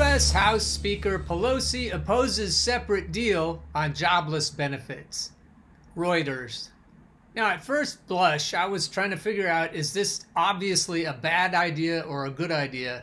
U.S. House Speaker Pelosi opposes separate deal on jobless benefits. Reuters. Now, at first blush, I was trying to figure out, is this obviously a bad idea or a good idea?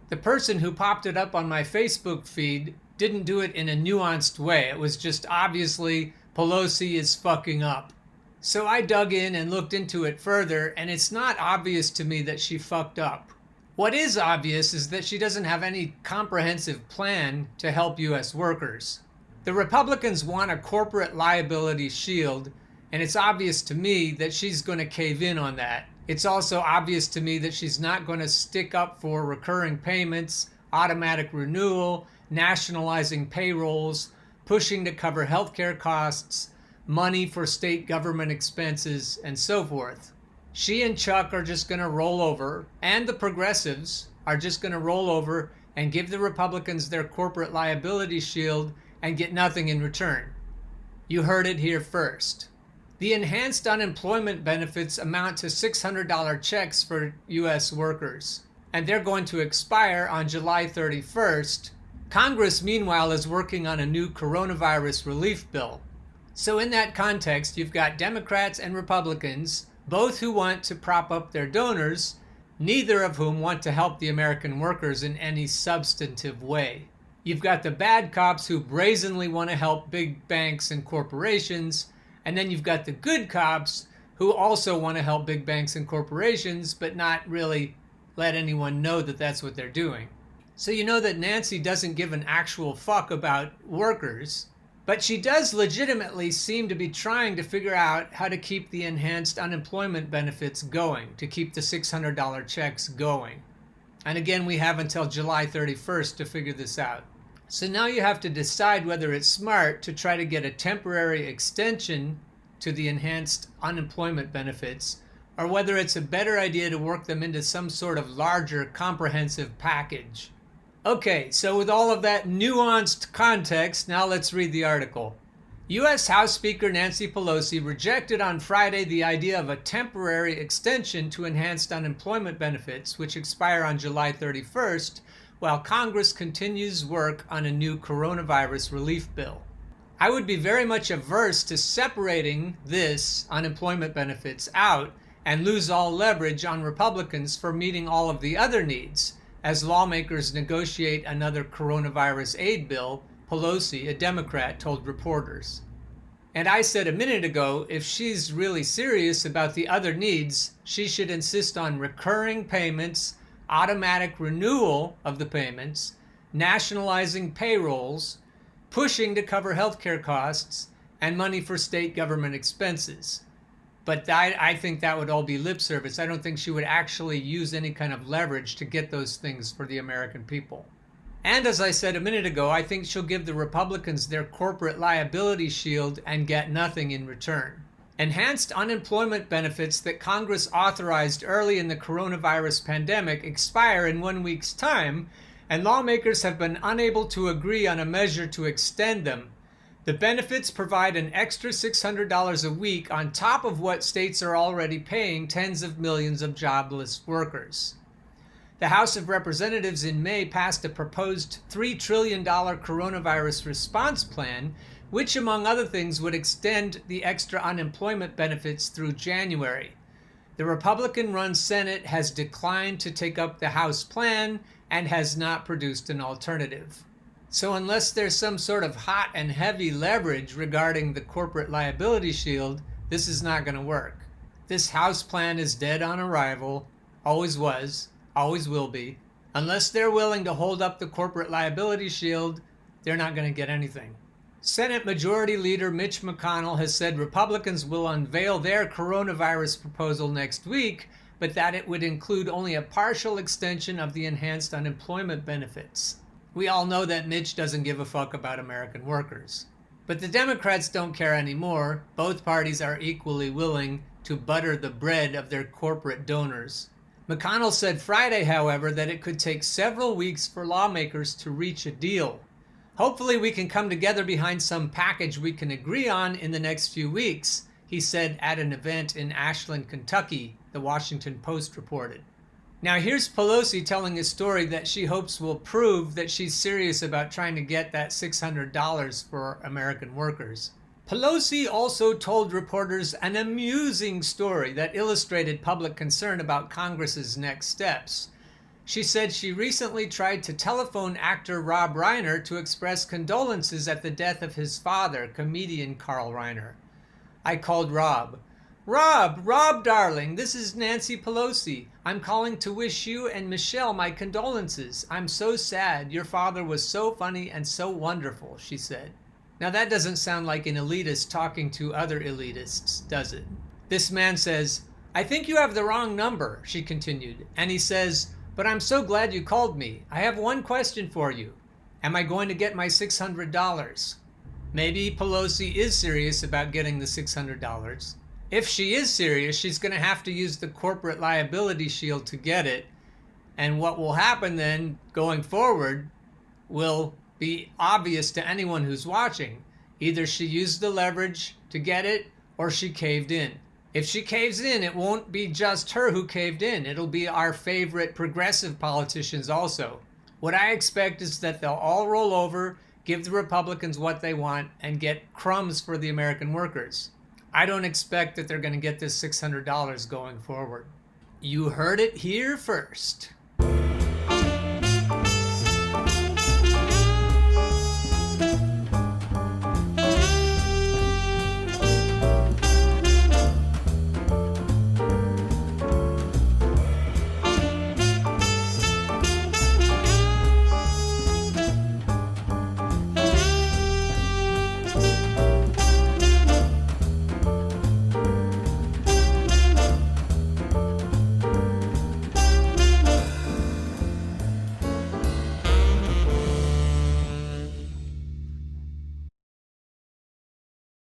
The person who popped it up on my Facebook feed didn't do it in a nuanced way. It was just obviously Pelosi is fucking up. So I dug in and looked into it further, and it's not obvious to me that she fucked up. What is obvious is that she doesn't have any comprehensive plan to help U.S. workers. The Republicans want a corporate liability shield, and it's obvious to me that she's going to cave in on that. It's also obvious to me that she's not going to stick up for recurring payments, automatic renewal, nationalizing payrolls, pushing to cover healthcare costs, money for state government expenses, and so forth. She and Chuck are just going to roll over, and the progressives are just going to roll over and give the Republicans their corporate liability shield and get nothing in return. You heard it here first. The enhanced unemployment benefits amount to $600 checks for U.S. workers, and they're going to expire on July 31st. Congress, meanwhile, is working on a new coronavirus relief bill. So in that context, you've got Democrats and Republicans, both who want to prop up their donors, neither of whom want to help the American workers in any substantive way. You've got the bad cops who brazenly want to help big banks and corporations, and then you've got the good cops who also want to help big banks and corporations, but not really let anyone know that that's what they're doing. So you know that Nancy doesn't give an actual fuck about workers, but she does legitimately seem to be trying to figure out how to keep the enhanced unemployment benefits going, to keep the $600 checks going. And again, we have until July 31st to figure this out. So now you have to decide whether it's smart to try to get a temporary extension to the enhanced unemployment benefits, or whether it's a better idea to work them into some sort of larger comprehensive package. Okay, so with all of that nuanced context, now let's read the article. U.S. House Speaker Nancy Pelosi rejected on Friday the idea of a temporary extension to enhanced unemployment benefits, which expire on July 31st, while Congress continues work on a new coronavirus relief bill. I would be very much averse to separating this unemployment benefits out and lose all leverage on Republicans for meeting all of the other needs as lawmakers negotiate another coronavirus aid bill, Pelosi, a Democrat, told reporters. And I said a minute ago, if she's really serious about the other needs, she should insist on recurring payments, automatic renewal of the payments, nationalizing payrolls, pushing to cover healthcare costs, and money for state government expenses. But I think that would all be lip service. I don't think she would actually use any kind of leverage to get those things for the American people. And as I said a minute ago, I think she'll give the Republicans their corporate liability shield and get nothing in return. Enhanced unemployment benefits that Congress authorized early in the coronavirus pandemic expire in 1 week's time, and lawmakers have been unable to agree on a measure to extend them. The benefits provide an extra $600 a week on top of what states are already paying tens of millions of jobless workers. The House of Representatives in May passed a proposed $3 trillion coronavirus response plan, which, among other things, would extend the extra unemployment benefits through January. The Republican-run Senate has declined to take up the House plan and has not produced an alternative. So unless there's some sort of hot and heavy leverage regarding the corporate liability shield, this is not going to work. This House plan is dead on arrival, always was, always will be. Unless they're willing to hold up the corporate liability shield, they're not going to get anything. Senate Majority Leader Mitch McConnell has said Republicans will unveil their coronavirus proposal next week, but that it would include only a partial extension of the enhanced unemployment benefits. We all know that Mitch doesn't give a fuck about American workers. But the Democrats don't care anymore. Both parties are equally willing to butter the bread of their corporate donors. McConnell said Friday, however, that it could take several weeks for lawmakers to reach a deal. Hopefully we can come together behind some package we can agree on in the next few weeks, he said at an event in Ashland, Kentucky, the Washington Post reported. Now here's Pelosi telling a story that she hopes will prove that she's serious about trying to get that $600 for American workers. Pelosi also told reporters an amusing story that illustrated public concern about Congress's next steps. She said she recently tried to telephone actor Rob Reiner to express condolences at the death of his father, comedian Carl Reiner. I called Rob. Rob, darling, this is Nancy Pelosi. I'm calling to wish you and Michelle my condolences. I'm so sad. Your father was so funny and so wonderful, she said. Now that doesn't sound like an elitist talking to other elitists, does it? This man says, I think you have the wrong number, she continued. And he says, but I'm so glad you called me. I have one question for you. Am I going to get my $600? Maybe Pelosi is serious about getting the $600. If she is serious, she's going to have to use the corporate liability shield to get it. And what will happen then going forward will be obvious to anyone who's watching. Either she used the leverage to get it or she caved in. If she caves in, it won't be just her who caved in. It'll be our favorite progressive politicians also. What I expect is that they'll all roll over, give the Republicans what they want, and get crumbs for the American workers. I don't expect that they're going to get this $600 going forward. You heard it here first.